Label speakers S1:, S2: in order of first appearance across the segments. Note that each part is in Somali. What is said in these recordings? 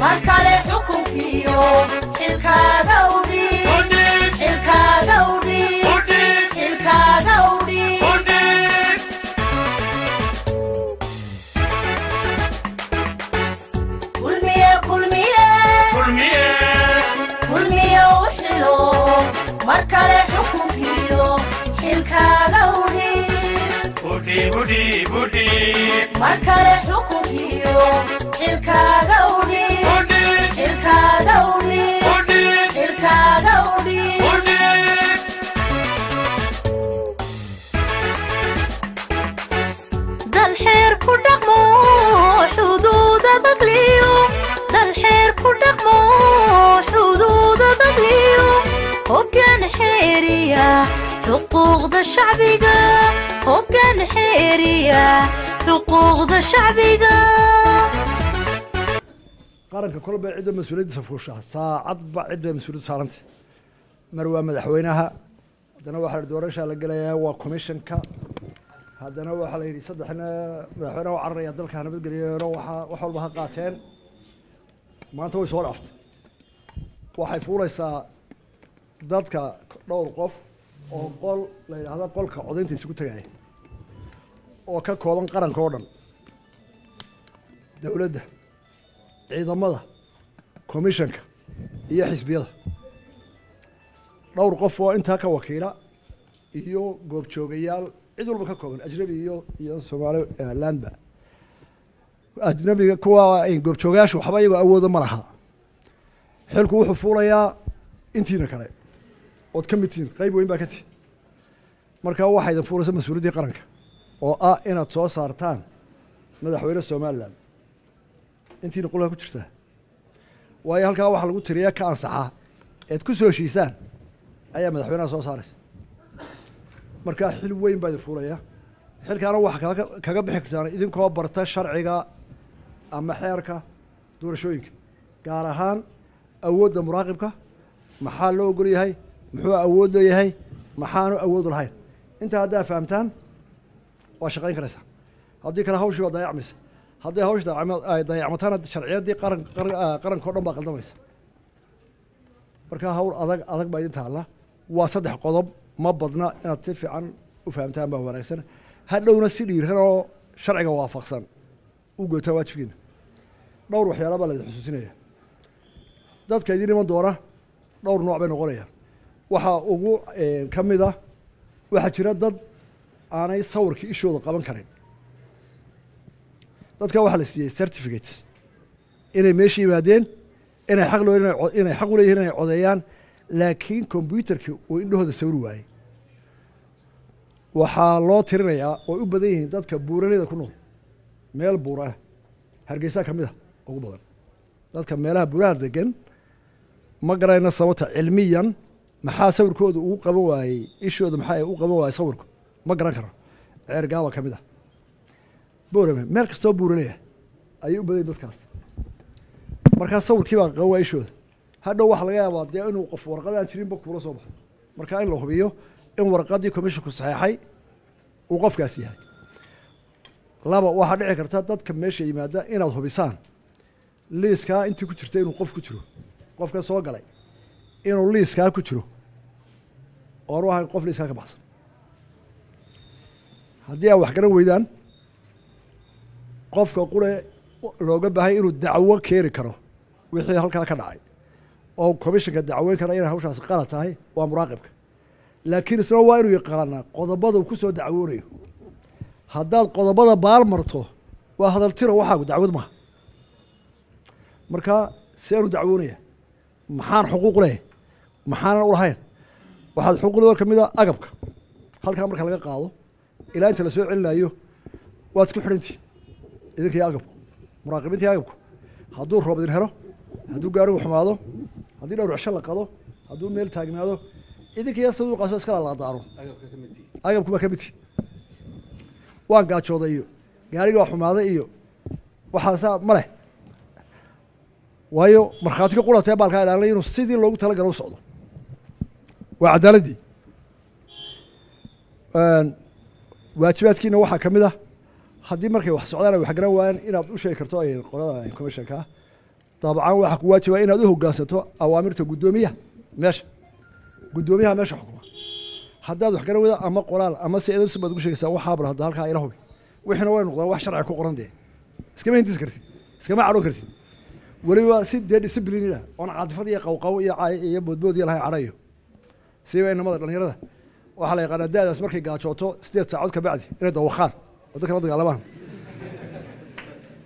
S1: markale xukunkiyo xilkaaga udhi xilkaaga udhi xilkaaga udhi kulmiye kulmiye kulmiye kulmiye u xilo markale xukunkiyo xilkaaga udhi budhi markale xukunkiyo xilkaaga udhi xilkaaga udhi xilkaaga udhi dal xeer ku dhaqmo xuduuda dagliyo dal xeer ku dhaqmo xuduuda dagliyo hoggaan xeeriya xuquuqda shacbiga hoggaan xeeriya xuquuqda shacbiga
S2: qaranka kolba cid mas'uuliyadda fuusha saacad ba cid mas'uuliyad saaranta mar waa madaxweynaha hadana waxa la doorasho la galayaa waa commissionka hadana waxa la yiri saddexna madaxweynaha carraya dalka nabad galiyo waxa wax walba ha qaateen maanta way soo dhaftay waxay fuulaysaa dadka dhowr qof oo qol la yiraahdo qolka codaynta isugu tagay oo ka kooban qaranka oo dhan dawladda ciidamada commissionka iyo xisbiyada dhowr qof oo inta ka wakiila iyo goob joogayaal cid walba ka kooban ajnabi iyo Soomaali landba ajnabiga kuwa ay goob joogayaashu waxba iyagu awoodo ma laha xilku wuxuu fuulayaa intiina kale oo ka midtiin qayb weyn baa ka tii marka waxa ay fuulaysaa mas'uuliyadda qaranka oo ah inaad soo saartaan madaxweyne Soomaaliland intiina qolka ku jirta waayo halka waxa lagu tiriyaa ka ansaxa ee ku soo heshiisaan ayaa madaxweynaha soo saaraysa marka xil weyn baa fuulaya xilkaana waxa kaga bixi kartaan idinkoo barta sharciga ama xeerka doorashooyinka gaar ahaan awoodda muraaqibka maxaa loo ogol yahay muxuu awood leeyahay maxaanu awood lahayn inta hadda fahamtaan waa shaqayn karaysa haddii kala hawshii waa dayacmaysa haddii hawsha dayacmatana sharciyadii qaranka oo dhan baa qaldamaysa marka hawl adag baa idin taalla waa saddex qodob ma badna inaad si fiican u fahamtaan baa wanaagsan hadhowna si dhiiran oo sharciga waafaqsan u gootaa waajibkiina dhowr waxyaalo baa la idin xusuusinaya dadka idin iman doona dhowr nooc bay noqonayaan waxaa ugu ka mid ah waxaa jira dad aanay sawirkii ishooda qaban karin dadka waxaa la siiyey certificate inay meesha yimaadeen inay xaq u leeyihiin inay codeeyaan laakiin computerka uu indhahooda sawir waayey waxaa loo tirinayaa oo u badan yihiin dadka buuraleyda ku nool meel buura hargeysa ka mid ah ugu badan dadka meelaha buuraha degan ma garayna sababta cilmiyan maxaa sawirkooda ugu qaban waayey ishooda maxaa u qaban waayey sawirku ma garan karo ceer gaaba ka mid ah boorame meel kastoo buuraleeya ayay u badan dadkaas markaa sawirkii baa qaban waayey ishooda hadhow waxa laga yaabaa dee inuu qof warqad aan jirinba kuula soo baxo markaa in la hubiyo in warqaddii commissionku saxeexay uu qofkaas yahay laba waxaa dhici karta dadka meesha yimaada inaad hubisaan liiskaa intii ku jirta inuu qof ku jiro qofka soo galay inuu liiskaa ku jiro oonu ahayn qof liiskaa ka baxsan haddii aad wax garan weydaan qofka qure looga baahay inuu dacwo keeni karo wixii halkaa ka dhacay oo commissionka dacweyn kara inay hawshaas qalad tahay waa muraaqibka laakiin isna waa inuu yaqaanaa qodobada uu ku soo dacwoonayo haddaad qodobada baal marto waa hadal tiro waxaagu dacwad maha marka seenu dacwoonaya maxaan xuquuq leeyahay maxaanan u lahayn waxaad xuquuq leedahay ka mid ah agabka halkaa marka laga qaado ilaa inta la soo celinayo waad isku xidhantihin idinka iyo agabku muraaqibiinta iyo agabku hadduu roob idin helo hadduu gaarigu xumaado haddii dhowr cisho la qado hadduu meel taagnaado idinka iyo saduuqaas iska laadaano agabku baa ka mid tihin waan gaajooday iyo gaariga waa xumaaday iyo waxaasaa ma leh waayo markhaatiga qulatee baalkaa ilaalinay inuu sidii loogu talagalo u socdo waa cadaaladii waajibaadkiina waxaa ka mid ah haddii markay wax socdaan wax garan waayaan inaad u sheegi karto ay qolada commissionka dabcan waxa ku waajiba inaad u hoggaansato awaamirta gudoomiyaha meesha xukuma haddaad wax garan wada ama qoraal ama si eedan sabad ugu sheegaysaa waxa bar hadda halka ila hubi wixina way noqdaan wax sharci ku qoran iskama hindis kartid iskama cadhoon kartid waliba si discipline oo caadifad iyo qawqaw iyo boodbood iyo lahay carayo siba inamada dhalinyarada waxa la yaqaan daadaas markay gaajooto 8 saacadood ka bacdi inay dawaqaan dadka la dagaalamaan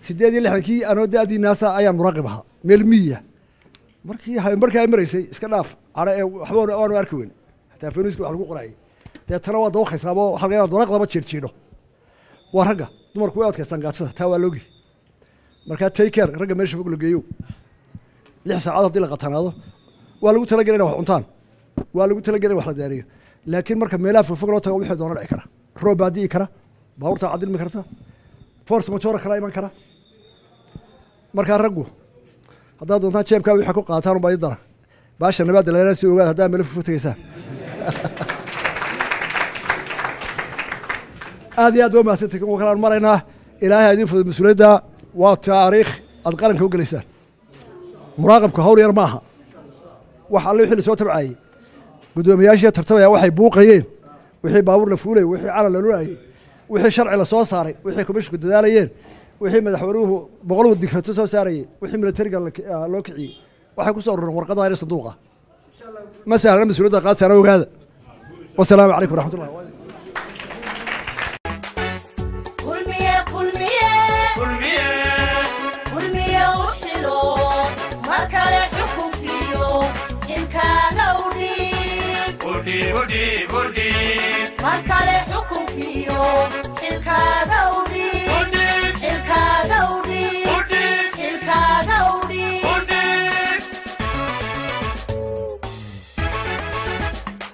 S2: 8 anoo daadii naasa ayaan muraqib ahaa meel miya markii ay maraysay iska dhaaf cara ee waxba aan arki weyn hatta fariisku wax lagu qoray tana waa dawaqaysaabo halka dawaqdaba jeerjeedo waa ragga dumarku way adkaysan gaajada taa waa loogi marka take care ragga meesha fog la geeyo 6 saacadood hadii la qatanaado waa lagu talagalay wax cuntaan waa lagu talagalay wax la daariyo laakiin marka meelaha fog loo tago wixii doona dhici kara roob baadii kara baawrta cadilmi karta force major kala iman kara marka raggu haddaad doontaan jeebka wixii ku qaataan u baydara baasha nabad la si ogaad hadaa meel fog tagaysaa aad iyo aad waa maasantay kan kala maraynaa ilaahay idin fudud mas'uuliyadda waa taariikh ad qaranka u galeysaan muraaqabku hawl yar maaha wax alle wixii soo tabcay gudoomiyaasha tartamaya waxay buuqayeen wixii baabuur la fuulay wixii calan la lulayay wixii sharci la soo saaray wixii komishanku dadaalayeen wixii madaxweynuhu boqol digfato soo saarayay wixii militariga loo kiciyay waxay ku soo urureen warqadaha ay sanduuqa ma sahlan mas'uuliyadda qaadana ogaada wassalaamu calaykum waraxmatullahi
S1: Markale xukunkiyo xilkaaga u dhiib